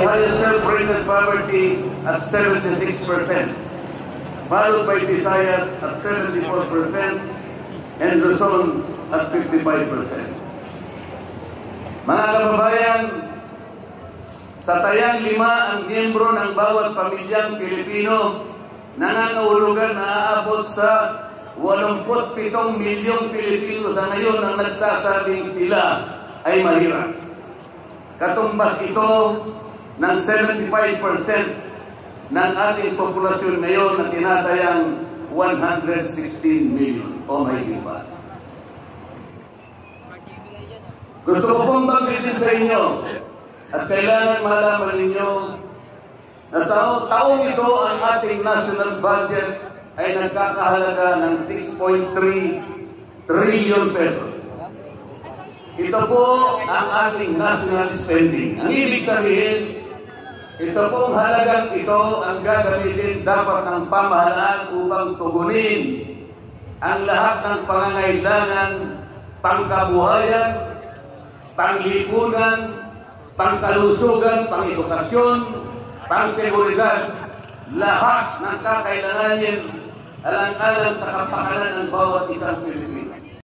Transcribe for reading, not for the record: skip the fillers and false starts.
highest self-rated poverty at 76%, followed by Visayas at 74% and Luzon at 55%. Mga kababayan, sa tayang 5 ang miyembro ng bawat pamilyang Pilipino, nangangahulugan na aabot sa 87 milyong Pilipino sa ngayon ang nagsasabing sila ay mahirap. Katumbas ito ng 75% ng ating populasyon ngayon na tinatayang 116 million o mahigit pa. Gusto ko pong banggitin sa inyo at kailangan malaman ninyo na sa taong ito ang ating national budget ay nagkakahalaga ng 6.3 trillion pesos. Ito po ang ating national spending. Ang ibig sabihin, ito pong halagang ito ang gagamitin dapat ng pamahalaan upang tugunin ang lahat ng pangangailangan, pangkabuhayan, panglipunan, pangkalusugan, pangedukasyon, pangseguridad, lahat ng kakailanganin alang-alang sa kapakanan ng bawat isang Pilipino.